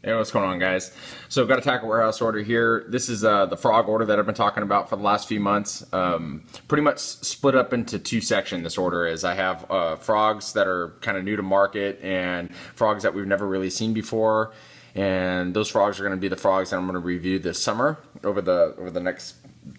Hey, what's going on, guys? So, got a tackle warehouse order here. This is the frog order that I've been talking about for the last few months. Pretty much split up into two sections. This order is I have frogs that are kind of new to market and frogs that we've never really seen before. And those frogs are going to be the frogs that I'm going to review this summer over the next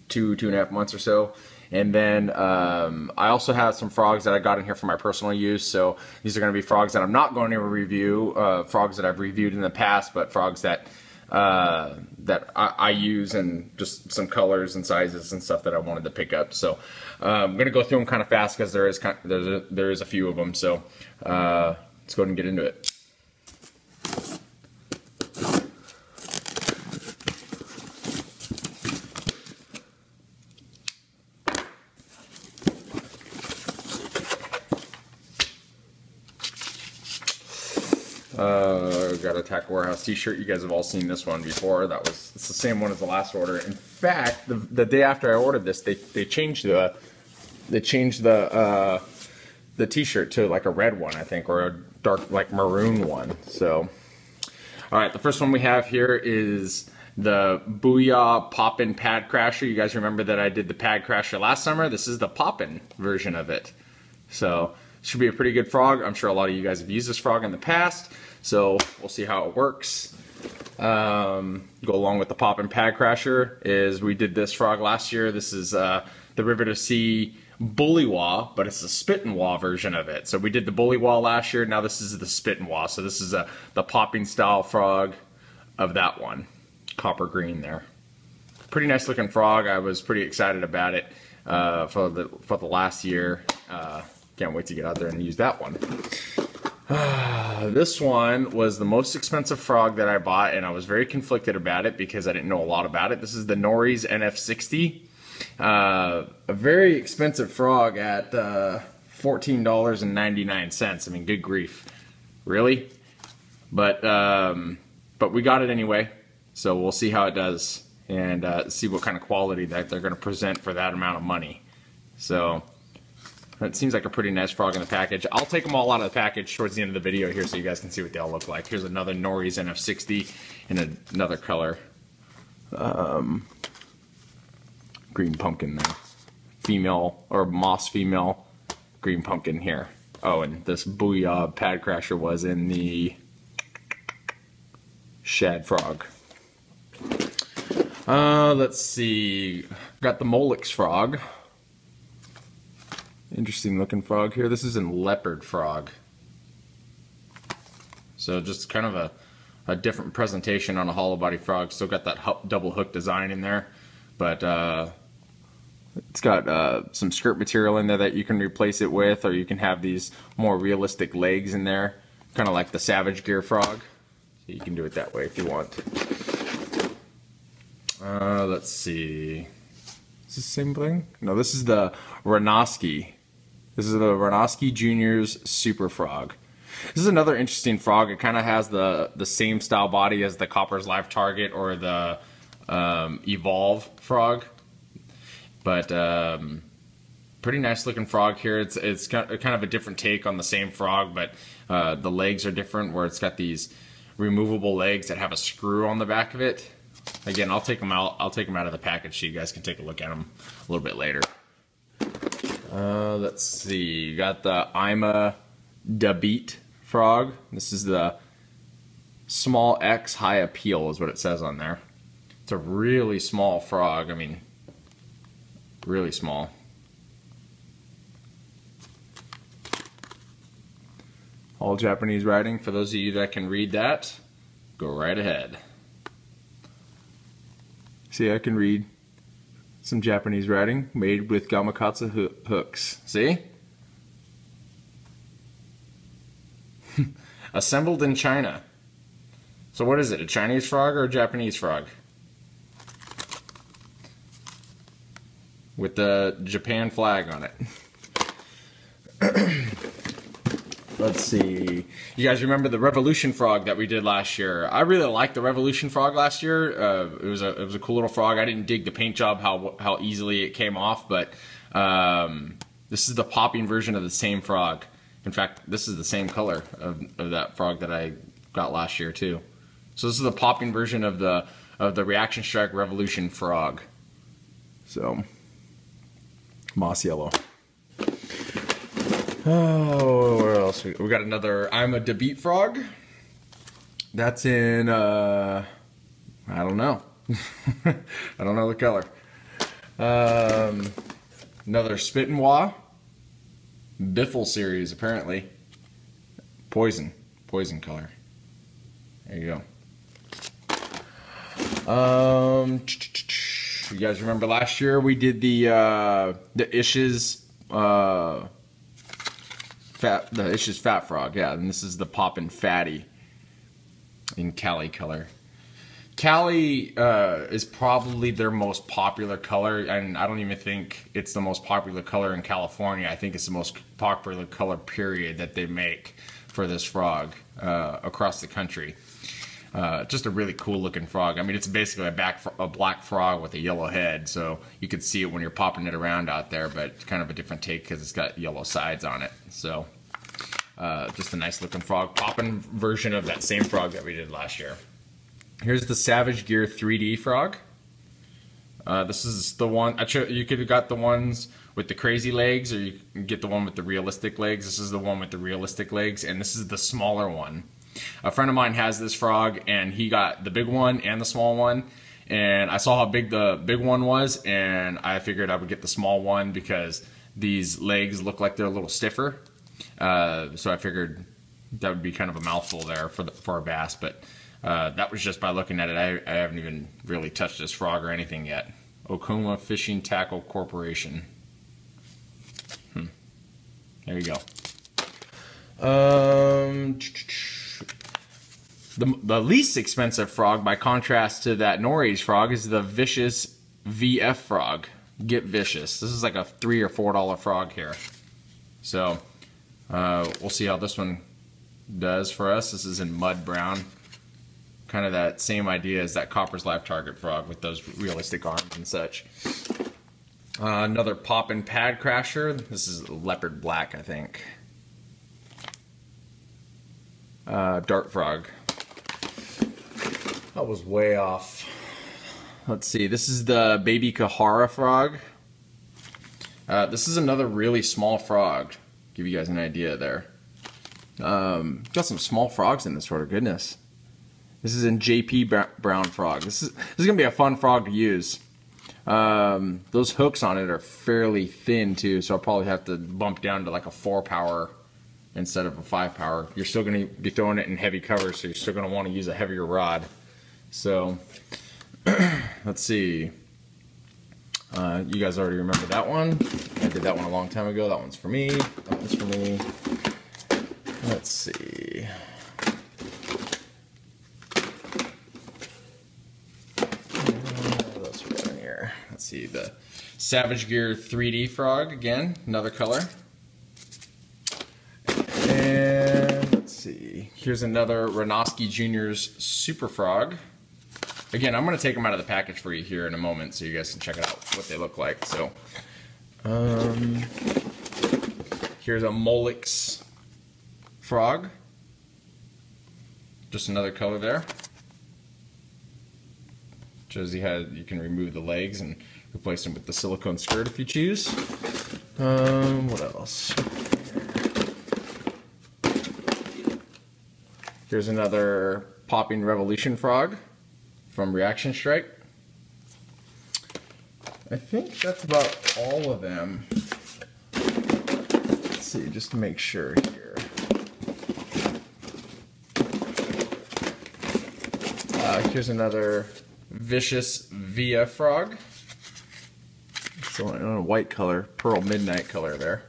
two and a half months or so. And then I also have some frogs that I got in here for my personal use. So these are going to be frogs that I'm not going to review, frogs that I've reviewed in the past, but frogs that I use, and just some colors and sizes and stuff that I wanted to pick up. So I'm going to go through them kind of fast because there is a few of them. So let's go ahead and get into it. Got a tackle warehouse t-shirt. You guys have all seen this one before. It's the same one as the last order. In fact, the day after I ordered this, they changed the t-shirt to like a red one, I think, or a dark like maroon one. So, all right, the first one we have here is the Booyah Poppin' Pad Crasher. You guys remember that I did the Pad Crasher last summer? This is the Poppin' version of it. So should be a pretty good frog. I'm sure a lot of you guys have used this frog in the past, so we'll see how it works. Go along with the Poppin' Pad Crasher is we did this frog last year. This is the River to Sea Bullywah, but it's the Spit and Wah version of it. So we did the Bullywah last year. Now this is the Spit and Wah. So this is the popping style frog of that one, copper green there. Pretty nice looking frog. I was pretty excited about it for the last year. Can't wait to get out there and use that one. This one was the most expensive frog that I bought, and I was very conflicted about it because I didn't know a lot about it. This is the Nori's NF60. A very expensive frog at $14.99. I mean, good grief. Really? But we got it anyway, so we'll see how it does and see what kind of quality that they're going to present for that amount of money. So it seems like a pretty nice frog in the package. I'll take them all out of the package towards the end of the video here so you guys can see what they all look like. Here's another Nori's NF60 in another color. Green pumpkin there. Female, or moss female green pumpkin here. Oh, and this Booyah Pad Crasher was in the shad frog. Let's see. Got the Molix frog. Interesting looking frog here. This is in leopard frog. So just kind of a different presentation on a hollow body frog. Still got that double hook design in there, but it's got some skirt material in there that you can replace it with, or you can have these more realistic legs in there, kind of like the Savage Gear frog. So you can do it that way if you want. Let's see. Is this the same thing? No, this is the Renoski. This is the Renoski Junior's Super Frog. This is another interesting frog. It kind of has the same style body as the Copper's Live Target or the Evolve frog. But pretty nice looking frog here. It's kind of a different take on the same frog, but the legs are different, where it's got these removable legs that have a screw on the back of it. Again, I'll take them out of the package so you guys can take a look at them a little bit later. Let's see. You got the Ima Dabit frog. This is the small X high appeal is what it says on there. It's a really small frog. I mean, really small. All Japanese writing. For those of you that can read that, go right ahead. See, I can read some Japanese writing, made with gamakatsu hooks. See? Assembled in China. So what is it, a Chinese frog or a Japanese frog? With the Japan flag on it. Let's see. You guys remember the Revolution frog that we did last year? I really liked the Revolution frog last year. It was a cool little frog. I didn't dig the paint job, how easily it came off, but this is the popping version of the same frog. In fact, this is the same color of that frog that I got last year too. So this is the popping version of the Reaction Strike Revolution frog. So moss yellow. Oh, what else? We got another I'm a DeBeat frog. That's in I don't know. I don't know the color. Another Spit and Wah. Biffle series, apparently. Poison color. There you go. You guys remember last year we did the Ish's Fat Frog, yeah, and this is the Poppin' Fatty in Cali color. Cali is probably their most popular color, and I don't even think it's the most popular color in California. I think it's the most popular color, period, that they make for this frog across the country. Just a really cool looking frog. I mean, it's basically a black frog with a yellow head, so you could see it when you're popping it around out there, but it's kind of a different take because it's got yellow sides on it. So just a nice looking frog. Poppin' version of that same frog that we did last year. Here's the Savage Gear 3D frog. This is the one, you could have got the ones with the crazy legs, or you can get the one with the realistic legs. This is the one with the realistic legs, and this is the smaller one. A friend of mine has this frog, and he got the big one and the small one, and I saw how big the big one was, and I figured I would get the small one because these legs look like they're a little stiffer. So I figured that would be kind of a mouthful there for a bass, but that was just by looking at it. I haven't even really touched this frog or anything yet. Okuma Fishing Tackle Corporation. There you go. The least expensive frog, by contrast to that Norie's frog, is the Vicious VF frog. Get Vicious. This is like a $3 or $4 frog here. So we'll see how this one does for us. This is in mud brown. Kind of that same idea as that Copper's Live Target frog with those realistic arms and such. Another Poppin' Pad Crasher. This is leopard black, I think. Dart frog. That was way off. Let's see. This is the Baby Kahara frog. This is another really small frog. Give you guys an idea there. Got some small frogs in this order. Goodness. This is in JP Brown frog. This is gonna be a fun frog to use. Those hooks on it are fairly thin too, so I'll probably have to bump down to like a 4 power instead of a 5 power. You're still gonna be throwing it in heavy cover, so you're still gonna want to use a heavier rod. So let's see. You guys already remember that one. I did that one a long time ago. That one's for me. That one's for me. Let's see. What else we got in here? Let's see. The Savage Gear 3D frog again, another color. And let's see. Here's another Renoski Jr.'s Super Frog. Again, I'm going to take them out of the package for you here in a moment so you guys can check out what they look like. So, here's a Molix frog. Just another color there. Shows you how you can remove the legs and replace them with the silicone skirt if you choose. What else? Here's another Popping Revolution frog from Reaction Strike. I think that's about all of them. Let's see, just to make sure here. Here's another Vicious VF frog. So in a white color, pearl midnight color there.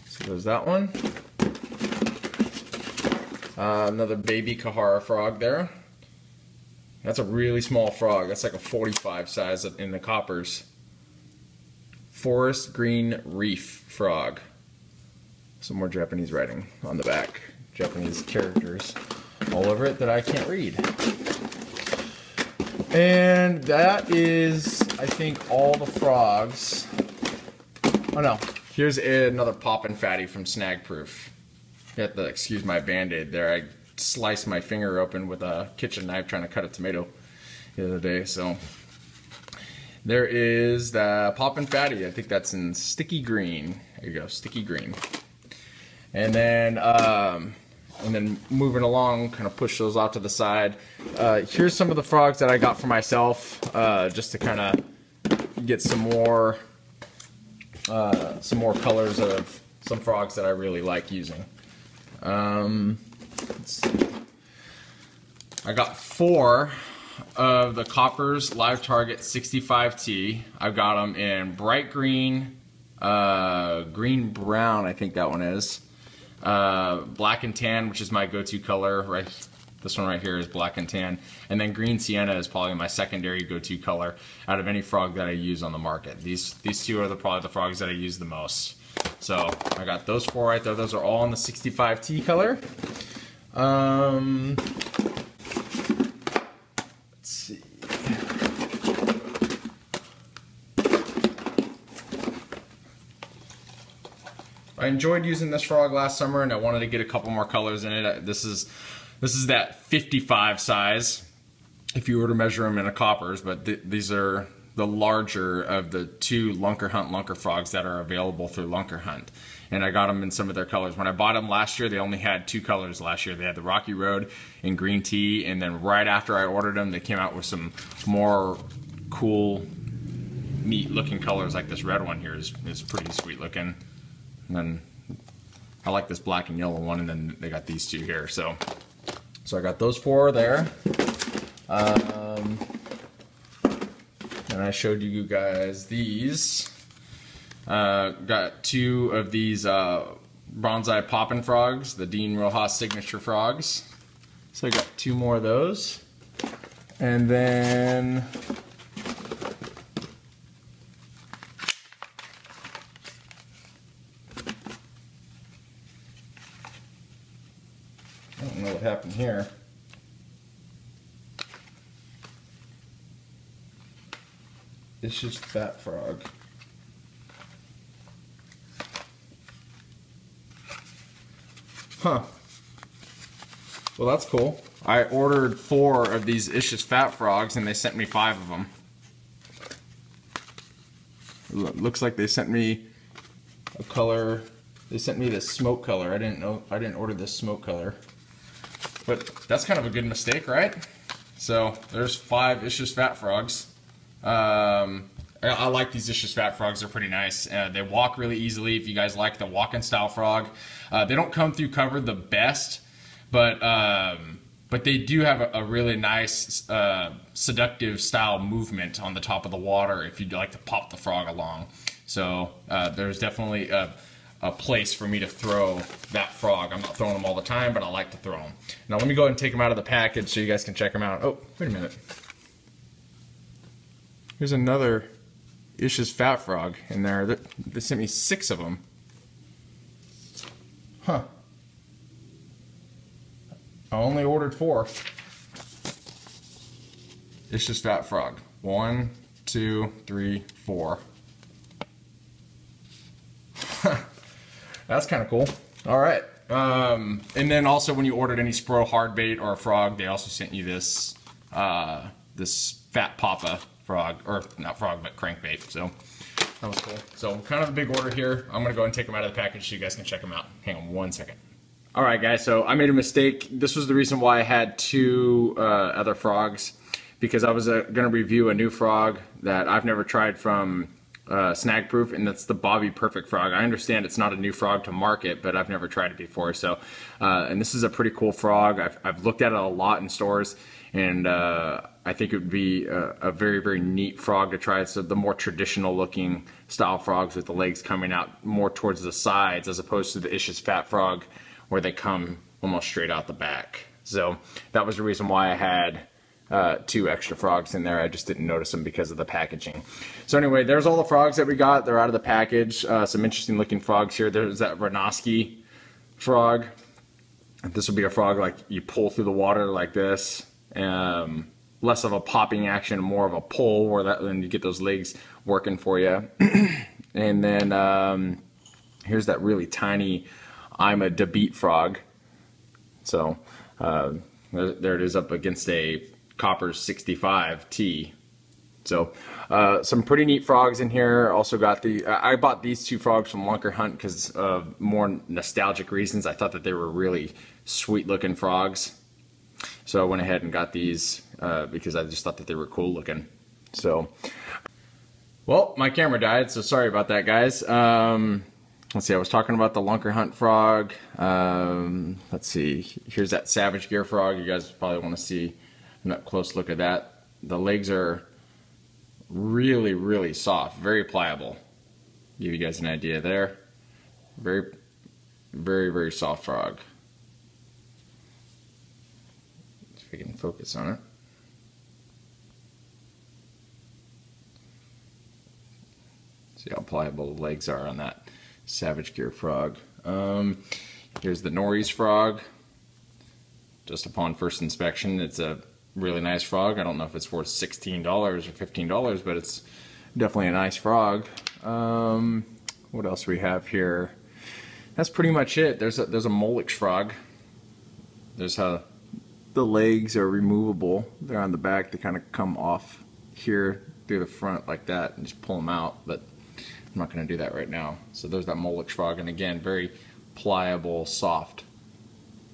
So there's that one. Another Baby Kahara frog there. That's a really small frog. That's like a 45 size in the coppers. Forest Green Reef frog. Some more Japanese writing on the back. Japanese characters all over it that I can't read. And that is, I think, all the frogs. Oh no, here's another Poppin' Fatty from Snag Proof. You have to excuse my band-aid there. I sliced my finger open with a kitchen knife trying to cut a tomato the other day. So there is the Poppin' Fatty. I think that's in sticky green. There you go, sticky green. And then moving along, kind of push those off to the side. Here's some of the frogs that I got for myself, just to kind of get some more colors of some frogs that I really like using. Let's see. I got 4 of the Coppers Live Target 65T. I've got them in bright green, green brown, I think that one is, black and tan, which is my go-to color. Right, this one right here is black and tan, and then green sienna is probably my secondary go-to color out of any frog that I use on the market. These two are probably the frogs that I use the most. So I got those 4 right there. Those are all in the 65T color. Let's see. I enjoyed using this frog last summer, and I wanted to get a couple more colors in it. This is that 55 size, if you were to measure them in a Coppers, but these are the larger of the 2 Lunker Hunt Lunker frogs that are available through Lunker Hunt. And I got them in some of their colors. When I bought them last year, they only had 2 colors last year. They had the Rocky Road and green tea, and then right after I ordered them, they came out with some more cool, neat looking colors, like this red one here is pretty sweet looking. And then I like this black and yellow one, and then they got these 2 here. So I got those 4 there. And I showed you guys these. Got 2 of these bronze-eye poppin' frogs, the Dean Rojas signature frogs. So I got 2 more of those. And then I don't know what happened here. It's just fat frog. Huh. Well, that's cool. I ordered 4 of these Ish's Fat Frogs, and they sent me 5 of them. Looks like they sent me a color. They sent me this smoke color. I didn't order this smoke color. But that's kind of a good mistake, right? So there's 5 Ish's Fat Frogs. I like these Ish's Fat Frogs. They're pretty nice. They walk really easily if you guys like the walking style frog. They don't come through cover the best, but they do have a really nice seductive style movement on the top of the water if you'd like to pop the frog along. So there's definitely a place for me to throw that frog. I'm not throwing them all the time, but I like to throw them. Now let me go ahead and take them out of the package so you guys can check them out. Oh, wait a minute. Here's another Ish's Fat Frog in there. They sent me 6 of them. Huh. I only ordered 4. Ish's Fat Frog. 1, 2, 3, 4. That's kind of cool. All right. And then also when you ordered any Spro hard bait or a frog, they also sent you this this Fat Papa frog, or not frog, but crankbait. So that was cool. So kind of a big order here. I'm gonna go and take them out of the package so you guys can check them out. Hang on 1 second. All right, guys. So I made a mistake. This was the reason why I had 2 other frogs, because I was gonna review a new frog that I've never tried from Snag Proof, and that's the Bobby Perfect frog. I understand it's not a new frog to market, but I've never tried it before. So, and this is a pretty cool frog. I've looked at it a lot in stores, and I think it would be a very, very neat frog to try. So the more traditional looking style frogs with the legs coming out more towards the sides, as opposed to the Ish's Fat Frog where they come almost straight out the back. So that was the reason why I had 2 extra frogs in there. I just didn't notice them because of the packaging. So anyway, there's all the frogs that we got. They're out of the package. Some interesting looking frogs here. There's that Renoski frog. This will be a frog like you pull through the water like this. Less of a popping action, more of a pull, where then you get those legs working for you. And then here's that really tiny I'm a DeBeat frog. So There it is up against a copper 65T. So some pretty neat frogs in here. Also got I bought these two frogs from Lunker Hunt because of more nostalgic reasons. I thought that they were really sweet looking frogs. So I went ahead and got these because I just thought that they were cool looking. So, well, my camera died, so sorry about that, guys. Let's see, I was talking about the Lunker Hunt frog. Let's see, here's that Savage Gear frog. You guys probably want to see a close look at that. The legs are really, really soft, very pliable. Give you guys an idea there. Very, very, very soft frog. If we can focus on it. See how pliable the legs are on that Savage Gear frog. Here's the Norris frog. Just upon first inspection, it's a really nice frog. I don't know if it's worth $16 or $15, but it's definitely a nice frog. What else we have here? That's pretty much it. There's a Molix frog. There's how the legs are removable. They're on the back. They kind of come off here through the front like that and just pull them out, but I'm not going to do that right now. So there's that Molix frog, and again, very pliable, soft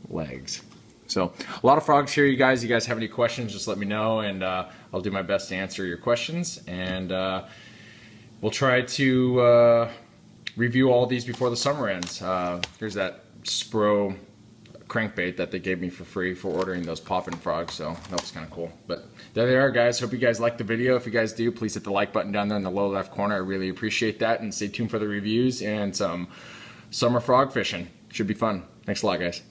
legs. So a lot of frogs here, you guys. You guys have any questions, just let me know, and I'll do my best to answer your questions. And we'll try to review all these before the summer ends. Here's that Spro crankbait that they gave me for free for ordering those poppin' frogs, so that was kind of cool. But there they are, guys. Hope you guys liked the video. If you guys do, please hit the like button down there in the lower left corner. I really appreciate that, and stay tuned for the reviews and some summer frog fishing. Should be fun. Thanks a lot, guys.